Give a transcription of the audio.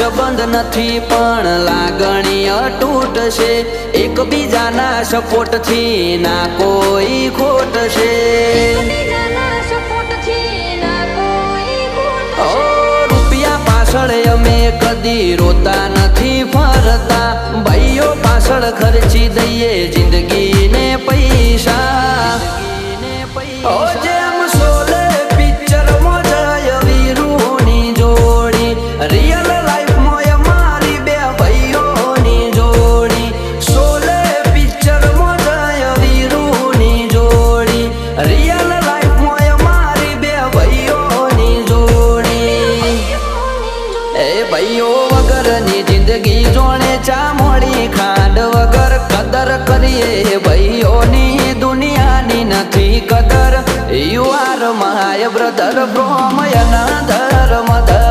સંબંધ નથી પણ લાગણી અતૂટ છે, એકબીજાના સપોર્ટથી ના કોઈ ખોટ છે। રૂપિયા પાછળ અમે કદી રોતા નથી ફરતા, ભાઈઓ પાછળ ખર્ચી દઈએ જિંદગીને પૈસા। જેમ શોલે પિક્ચરમાં જય વીરુની જોડી, રિયલ લાઈફમાં અમારી બે ભાઈઓની જોડી। શોલે પિક્ચરમાં જય વીરુની જોડી, રિયલ લાઈફમાં અમારી બે ભાઈઓની જોડી। એ ભાઈઓ વગરની જિંદગી જોણે ચામડી ખાંડ વગર, કદર કરીએ ભાઈઓની દુનિયાની નથી કદર। You are my brother from another mother.